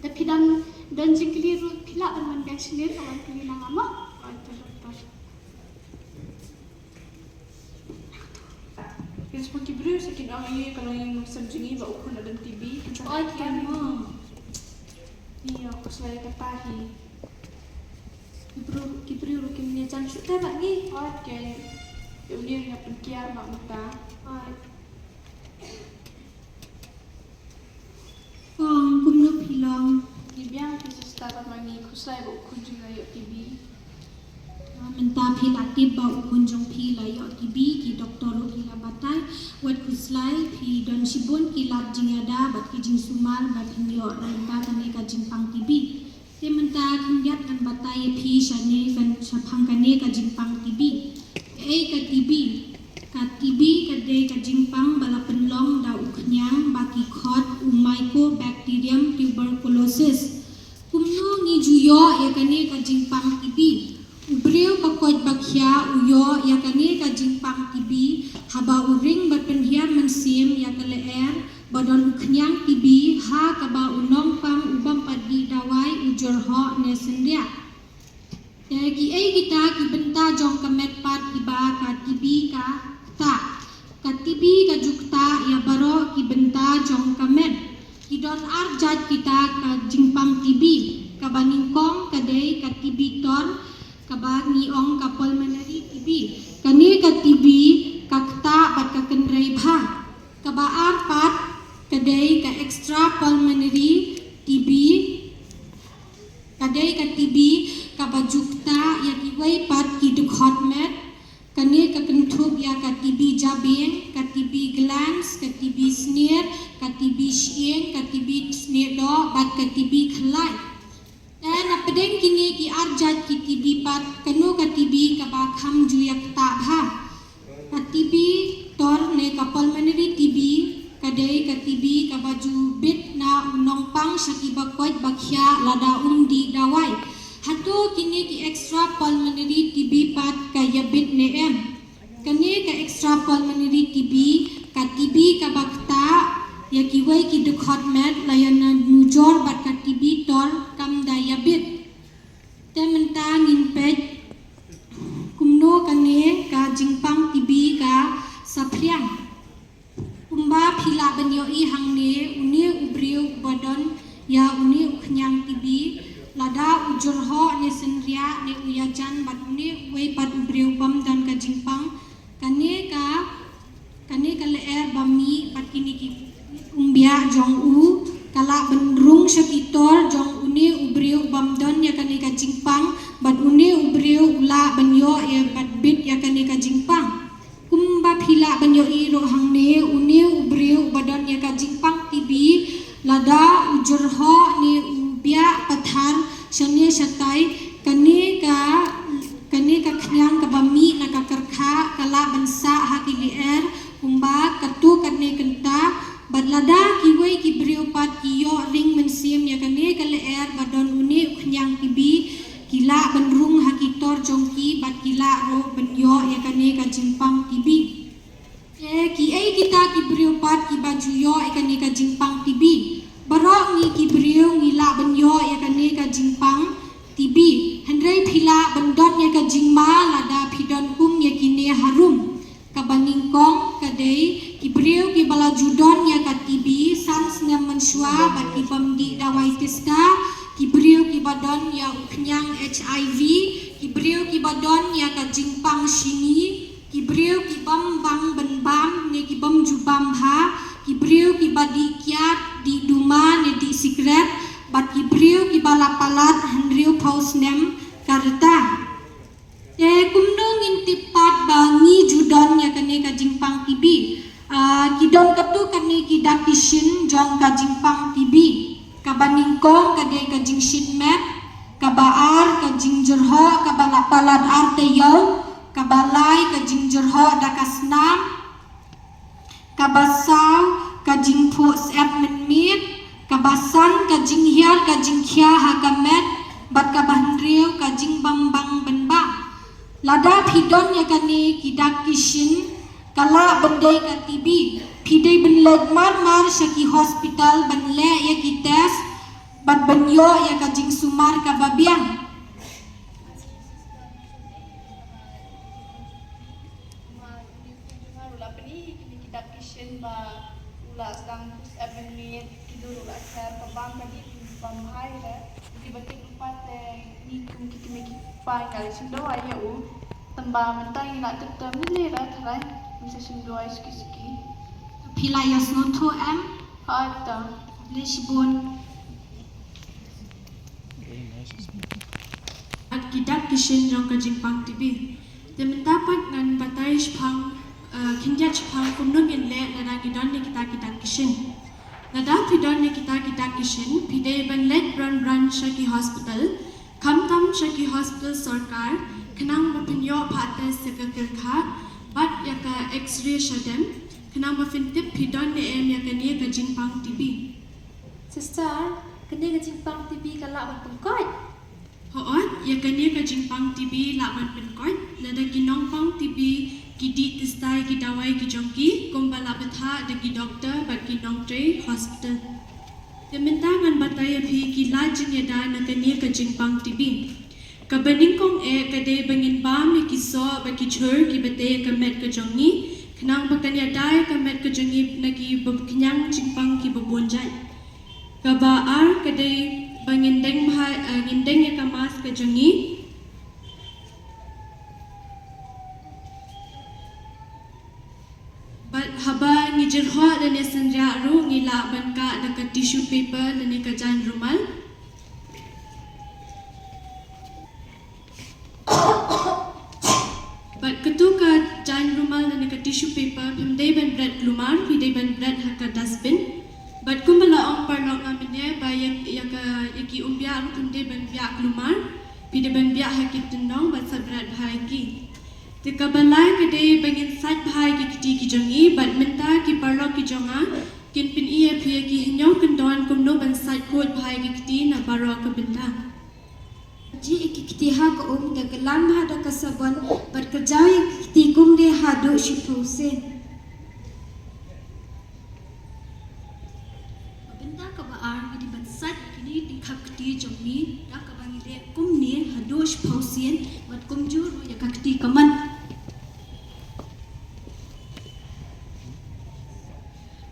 Tapi dan jikli pila man sendiri kawan pilih nama. Kasi pag kibro sa kinangay kalau yung sabjingi ba ukon na dan TV. Ay kamo. Iya, aku selalu terpahi. Kibro rukim niya jan shoot ba ni? Okay. Yung niya nga pagkiar mak mata. Ay. Kumno pilang Ibang kasi start mangi kusay ba ukon jing ayo TV. menta phil aktif ba ukunjong phila yo tibi ki doktor ki labatai wat kuslai phi don sibun ki lab jingada bat ki jing sumal bat yo ranta kane ka jingpang tibi te menta khingyat kan batai phi shane kan chapang kane ka jingpang tibi ka tibi ka de ka jingpang bala penlong da uknyang baki khot mycobacterium tuberculosis kumno ngi juyo ya kane ka jingpang tibi Ubreu bakot bakya uyo ya kane ka jingpang tibi haba uring bat penhian mensim ya kaleer badon uknyang tibi ha kaba unong pang ubam padi dawai ujur ho ne sendia ki kita ki benta jong kamet pat kiba ka tibi ka tibi ka jukta ya baro ki benta jong kamet ki don arjat kita ka jingpang tibi ka baningkong kadai ka tibi tor kabag ni ong ka pulmonary TB kani ka TB kakta bat ka kenray bha kabaar pat kadai ka extra pulmonary TB kadai ka TB kabajukta ya kiway pat ki dukhot met kani ka kenthub ya ka TB jabing ka TB glands ka TB sneer ka TB shieng ka TB sneer do bat ka TB khlai dan apedeng kini ki arjat ki TB pat kanu ka TB ka bakham juyak ta bha ka TB tor ne ka pulmonary TB kadai ka TB ka baju bit na unong pang syaki bakwat bakhya lada di dawai hatu kini ki extra pulmonary TB pat ka yabit ne em kani ka extra pulmonary TB ka TB ka bakta ya kiwai ki dukhot met layana nujor bat ka TB tor kam dayabit tementa ngin pet kumno kane ka jingpang TB ka sapriang kumba phila banyo i hangne uni ubriu badon ya uni uknyang TB lada ujur ho ne senria ne uyajan bat uni wei pat ubriu bam dan ka jingpang kane ka leer bami pat kini ki umbia jong u kala benrung sekitor jong uni ubriu bamdon ya kani ka jingpang bat uni ubriu ula banyo ya bat bit ya kani ka jingpang kumba phila banyo i ro hangne uni ubriu badon ya ka jingpang TB lada ujur ho ni ubia pathar shane satai kani ka khyang ka bami na ka karkha kala bansa hakilier kumba katu kane kenta badlada kiway kibriu pat kiyo ring mensim ya kane kaleer badon uni uknyang TB kila benrung hakitor jongki bat kila ro benyo ya kane ka jingpang TB ki ai kita kibriu pat ki bajuyo ya kane ka jingpang TB barok ni kibriu ngila benyo ya kane ka jingpang TB hendrai phila bendon ya ka jingma lada phidon ya kine harum kabaningkong kadai kibriu ki bala judon ya ka TB sans nem mensua bat ki bamdi dawai tiska kibriu ki badon ya uknyang HIV kibriu ki badon ya ka jingpang shini kibriu ki bam bang benbam ne ki bam jubam ha kibriu ki badi kiat di duma ne di secret bat kibriu ki bala palat hendriu paus nem karta kumno ngintip pat bangi judon ya kane ka jingpang TB kidon katu kane ki dakishin jong ka jingpang TB kabaningkong kadai ka jingshin met kabaar ka jingjurho kabalapalad arteyo kabalai ka jingjurho dakasnam kabasaw ka jingphu sep menmit kabasan ka jinghiar ka jingkhya hakamet bat kabahendriu ka jingbambang benbang lada phidon ya kane ki dakishin kala bendai ka TB pidai ban leg mar syaki hospital ban le ya ki test ban banyo ya ka jing sumar ka babiang. Kita kishin ba ula sedang avenue tidur ula share pabang tadi pamhai le tiba-tiba lupa ni kita meki pai kali sindo ayo tamba mentai nak tetap ni lah tharai bisa sindo ai ski Pila ya snoto am hata le shibon at kidak kishin jong ka jing pang tibi de mendapat ngan batai shpang kinja chpang kumno ngin le nada gidon ne kita kishin nada pidon ne kita kishin pide ban let run shaki hospital kamtam shaki hospital sarkar kenang bapinyo phate sekakirkha bat yaka x-ray shadem kenang bafintip pidon ne em yaka ne ka jingpang tibi Sister, kena ke Jimpang TV kalak ban pengkot. hoot yaka ne ka jingpang tibi laban penkot nada kinong pang tibi Kidi tistai ki dawai ki jongki kumbala betha de ki doctor bat ki nongtre hospital. Deminta ngan batai phi ki lajing yada na kania ka jingpang tibi. Ka baning kong kade bangin ba me ki so ba ki chur ki bate ka met ka jongi khnang ba kanya dai ka met ka jongi na ki bab kinyang jingpang ki babonjai. Ka ba ar kade bangin deng bha ngindeng ya ka mas ka jongi haba ngijirho dane sanja ru ngila banka dekat tissue paper dane kajan rumal bat ketuka jan rumal dane ka tissue paper pimdai ban bread lumar pidai ban bread haka dustbin bat kumbala ong parlok ngamine ba yaki umbia ru pimdai ban biak lumar pidai ban biak hakit tendong bat sabrat bhagi Tika balai kade bangin sat bhai ki kiti ki jongi bat menta ki parlo ki jonga kin pin iya phia ki hinyo kendon kumno ban sat khot bhai ki kiti na baro ka benta Ji ikiti ha ko da galam ha da kasabon bat kerjau ikiti kum de ha do shipose. benta ka baar ki ban sat kini di khap kiti jongi da ka bangi le kum ne hadosh phausian bat kum jur ya ka kiti kaman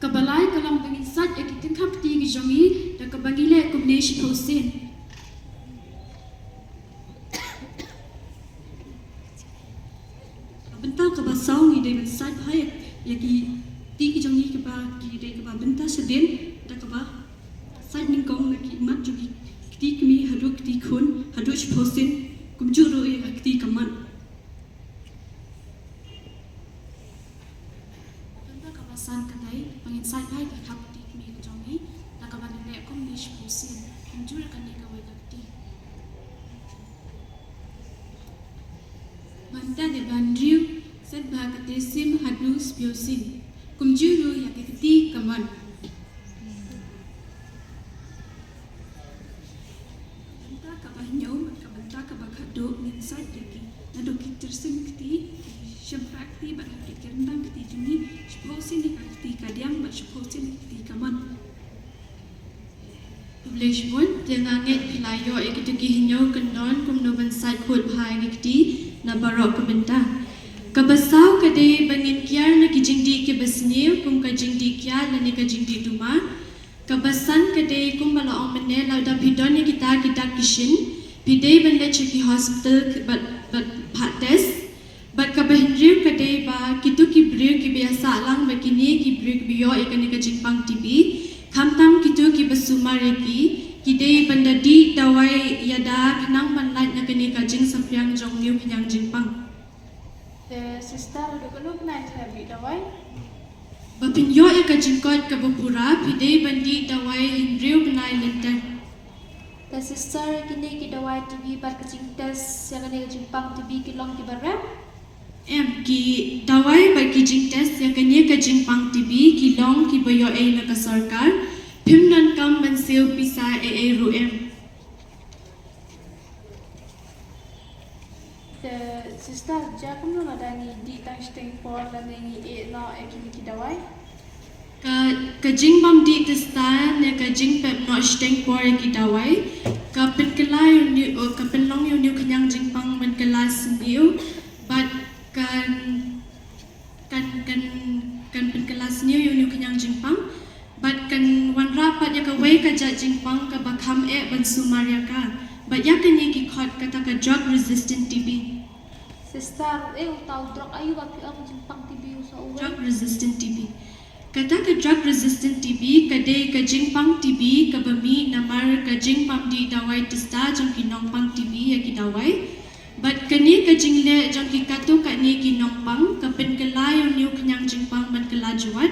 Kabalai kalam bangin sat ikiti khap kiti ki jongi da ka bangi le kum ne shipausin Benta ka ba saw ni dai ban sat bhai ya ki ti ki jongi ka ba ki dai ka ba benta sedin da ka ba sat ning kong na ki mat ju ki ti mi hadu ki ti khun hadu shipausin kum ju ro ya ki ti kaman Benta ka ba san ka dai bangin sat bhai ka khap ti mi ka jongi da ka ba ni le kum ni shipausin kum ju ka ni ka wai ka ti Manta de bandriu set bhagate sim hadu spiosin kumjuru yakiti kaman Banta ka bahnyo ka banta ka bakhado min sat yaki nado kitirsim kiti shampakti bakati kirndam kiti juni spiosin kiti kadiam ba spiosin kiti kaman Publishmon denganget pilayo ikiti hinyo kendon kumno ban sat khot bhai kiti na barok ka benta kabasaw kade bangin kyar na kijingdi ke basniu kum ka jingdi kyar na ni ka jingdi duma kabasan kade kum bala ong mene la da pidon ya kita kishin pidai ban le cheki hospital but phates but ka bahinriu kade ba kitu ki briu ki biasa lang ba kini ki briu ki bio ikani ka jingpang tibi khamtam kitu ki basumare ki dei banda di dawai yada khnang ban lat na kani ka jing sampiang jong niu phiang jingpang the sister do kanu night habi dawai Bapinyo ya ka jingkot ka bapura pidei bandi dawai hinriu banai lenten The sister kini ki dawai TV bar ke jingtas yang kena ke Jimpang TV ki long ki barra. em ki dawai ba ki jingtes ya kani ka jingpang tibi ki long ki bayo ai na ka sarkar phimnan kam ban seo pisa ai ru em the sister ja kanu ada ni di tang steng for la ni e na e kini ki dawai ka jing bam di testa ne ka jing pep no steng por ki dawai ka pen kelai ni ka pen long yu kenyang jing pang men kelas niu but kan pen kelas niu yu kenyang jing pang but kan wan rapat ya ka wei ka ja jing pang ka bakam ban sumaria ka but ya kan ni ki khot kata ka drug resistant TB. Sister, utau drug ayu bapi ang jimpang TB sa uwe. Drug resistant TB. Kata ke drug resistant TB, kadai ke jingpang TB, ke bami namar ke jingpang di dawai testa jong ki nongpang TB ya ki dawai. But kani ke jingle jong ki katu kat ni ki nongpang, ke pen kelai yang niu kenyang jingpang ban kelajuan.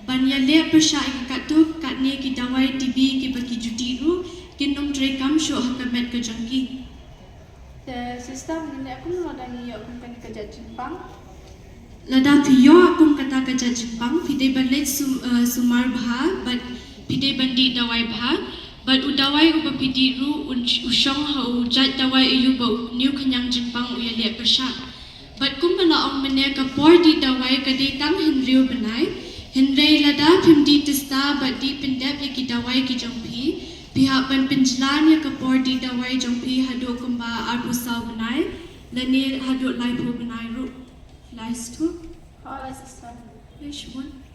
Ban ya le persya ki katu kat ni ki dawai TB ki baki jutiru, ki nom drekam syo hakamet ke jong ki. The system ni aku nak dangi aku kan kerja Jepang. Lada piyo akum kata kerja Jepang, pide balet sumar bha, but pide bandi dawai bha, but udawai uba pidi ru usyong hau jat dawai iyu ba niu kenyang Jepang uya liat persya. But kumpala ong mene kapor di dawai kadi tang henriu benai, henrei lada pimdi testa but di pendep ya ki dawai ki jongpi, pihak ban penjelan ya kapor di dawai jongpi hadu kumba arbusau benai, lani hadu laipo benai ru. Last two. Oh, sister. Which one?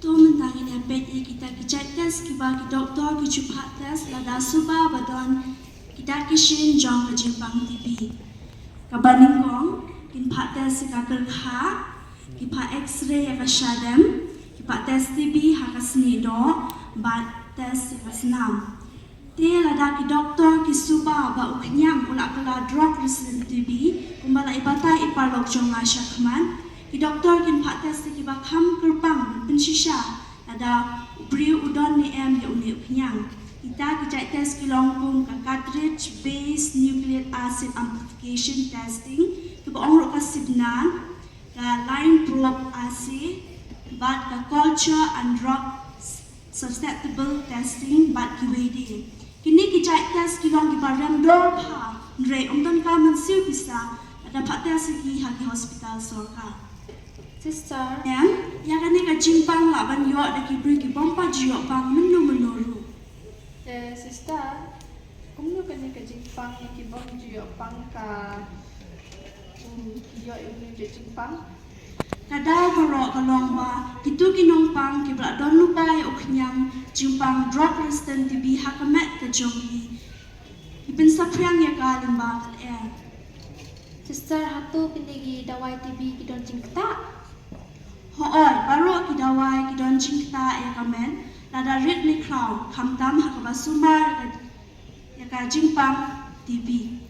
Tu mentang ini apa kita kecek tes kiba ki doktor ki cupat tes lada suba badon kita kishin jong ke Jepang TB. Kabaning kong kin pat tes ka kerha ki pa X-ray ka syadem ki pa tes TB ha ka sni do bat tes ka senam. Dia lada ki doktor ki suba ba uknyang ula kala drug resistant TB kumbala ibata iparlok jong asyakman ki doktor kin pak tes ki ba kham kerpang pensisha lada bri udon ni em ya uni uknyang kita ki cai tes ki longpung ka cartridge based nucleic acid amplification testing ki ba ong ka sibnan ka line probe assay bat ka culture and drug susceptible testing bat ki wede. Kini kita tes kilong di barang dorpa, nre umdan ka mansiu bisa ada pak tes ki hagi hospital sorka. Sister. Ya kan ni ka jimpang la ban yo da ki bri ki bompa jiyo pang menu menuru. The sister. Kumno kan ni ka Jepang ni ki bom jiyo pang ka yo ini je Jepang. Kadal baro kalong ba kitu kinong pang ki bra don lupai oknyang jimpang drug resistant TB hakamet ka jonghi. Ibin sapriang ya ka limba kal Sister, hatu pinigi dawai TB ki don jingkta. Hooi, baro ki dawai ki don jingkta ya kamen lada rit ni kraw kamtam hakaba sumar ya ka jimpang TB.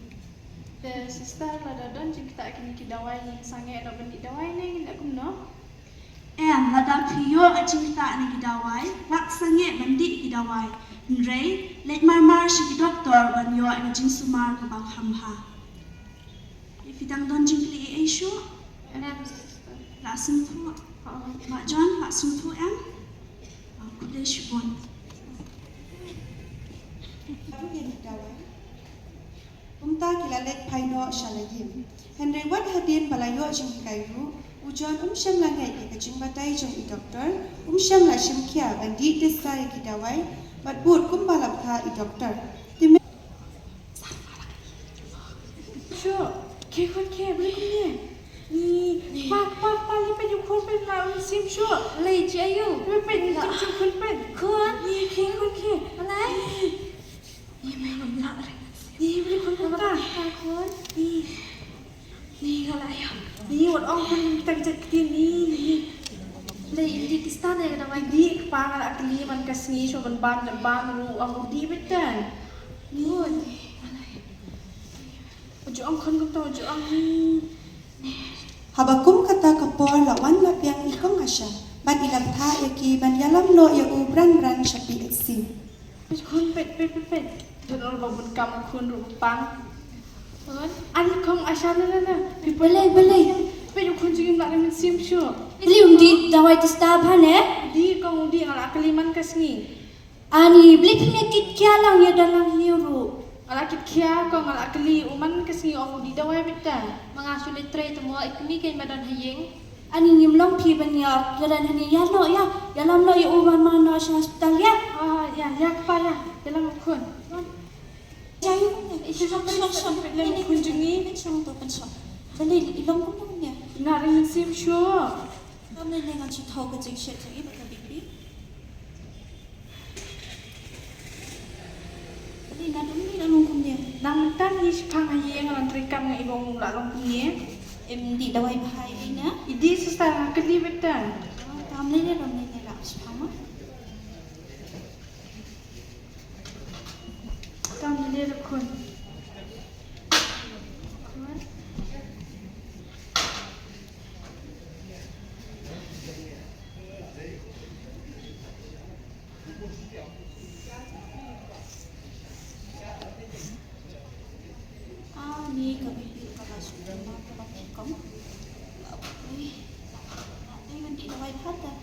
The sister lada don jingkta kini ki dawai ni sange ada bendi dawai ni nak kumno. Lada piyo a jingkta ni ki dawai wak sange mandi ki dawai. Nrei, let mar si ki doktor ban yo na jing sumar ka bang hamha. Ifidang don jingkli e syo. Sister. La suntu. Mak John, la suntu Kudai syubon. Umta kilalet paino shalayim. Henry wat hadin balayo jing kairu. Ujon syam langai ke kajing batai jong i doktor. Syam la syam kia bandi desa ya kidawai. Bat bud kumbalap ka i doktor. Sure. Kekon ke boleh kumne. Ni pa ni pe ju khon pe la sim sure. Lei je ayu. Pe ni sim khon pe. Khon. Ni kekon ke. Alai. Ni mai ngom la. Ni boleh khon ta. Khon. Ni galai. Ni wat ong khon kita kita ni. Lei indi kistan ya dawai. Di kepala akli man kasni so ban ru ang di betan. Khon. Ojo ang khon ko ojo ang Habakum kata kapor lawan lapiang ikong asya. Bat ilang ta yaki ban yalam lo ya ubran syapi etsi. khon pet. Jangan babun kamu khon ru pang. Ani kong asya na. Balai. Pe ju khon jing la min sim sure. Ili undi dawai testa bhane. Di kong di ang akli man kasni. Ani beli penyakit kia lang ya dalam hiru. Ngala kit kia ko ngala kali uman kesingi omu di dawai beta. Mga sulitre temua ikmi kay madan hayeng. Ani nyimlong pi banyak jalan hani ya lo ya. Dalam lo ya uban mana hospital ya. Ya kepala dalam kun. Jayu itu sampai Dalam kunjungi. pensong tu pensong. Balik ilong ko niya. Naring sim sure. Kami dengan cerita kecil cerita betul bibi. Balik nak dulu ilong ko niya. Nang tan ni sepang hayeng ngalan trikam ng ibong mula long punya. Di dawai bahaya ini. Idi sesara kali beta. Kami ni rom ni lah sepama. Tam ni dia kun. Ni kami kalau sudah nak pakai kom. Dengan di dawai pada.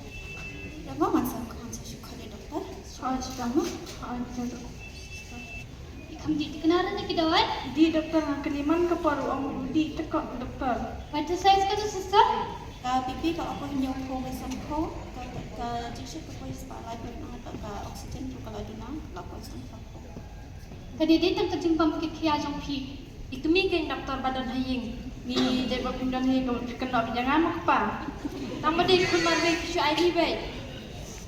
Dah mana sang suka dia doktor. Sepama. Betul. Ikam di kenaran ni kidawai. Di doktor ng kaliman kaparu omu di tekok doktor. Baca saya sekali sister. Pipi kalau aku hinyau ko besam ko. Ka jisik ko is para pernah ka oksigen tu kalau dina lapor sang ko. Kadidi tak terjumpa pakai kia jong pi. Ikmi kay doktor badan hayeng. Ni dia berpindah ni kena jangan mak pa. Tama de kun marbe kishu ID bay.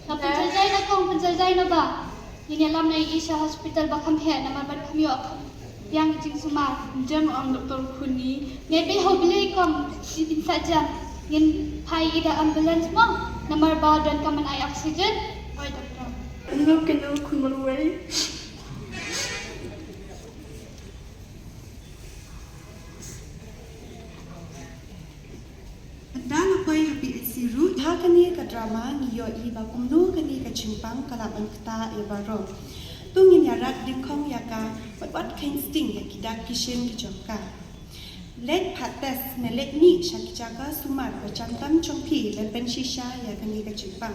Na penjajai na kong penjajai na ba. Ini alam na Isha Hospital bakam he na marbat kami ok. Yang jing sumar. Jam om doktor kuni. Ngai be hobile kom sidin saja. Ngin pai ida ambulance mo. Namar ba dan kaman ay oxygen. Oi doktor. Ano kena kun maluai? Dala koi happy siru ha kani ka drama ni yo I ba kumnu kani ka chimpang kala ban kta ya baro. Tungin ya rak dikong ya ka wat kain sting ya kidak kishin ki jongka. Let pates ne let ni shakijaga sumar ba chamtam chongpi le ben shisha ya kani ka chimpang.